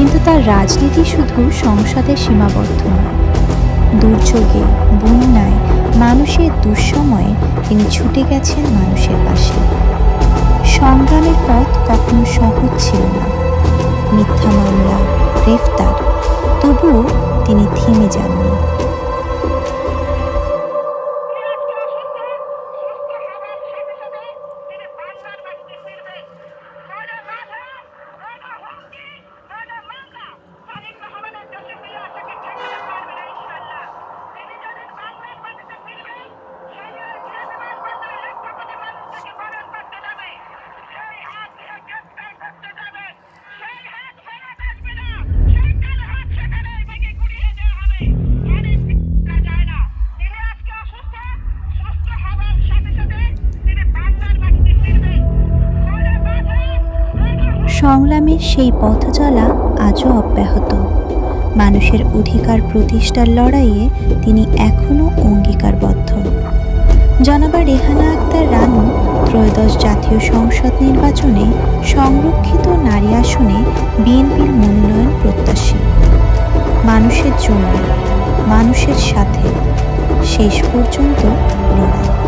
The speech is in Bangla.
কিন্তু তার রাজনীতি শুধু সংসদে সীমাবদ্ধ নয়। দুর্যোগে, বন্যায়, মানুষের দুঃসময়ে তিনি ছুটে গেছেন মানুষের পাশে। সংগ্রামের পথ কখনো সহজ ছিল না, মিথ্যা মামলা, গ্রেফতার, তবুও তিনি থেমে যাননি। সংগ্রামের সেই পথ চলা আজও অব্যাহত। মানুষের অধিকার প্রতিষ্ঠার লড়াইয়ে তিনি এখনও অঙ্গীকারবদ্ধ। জনাবা রেহানা আক্তার রানু ত্রয়োদশ জাতীয় সংসদ নির্বাচনে সংরক্ষিত নারী আসনে বিএনপির মনোনয়ন প্রত্যাশী। মানুষের জন্য, মানুষের সাথে শেষ পর্যন্ত লড়াই।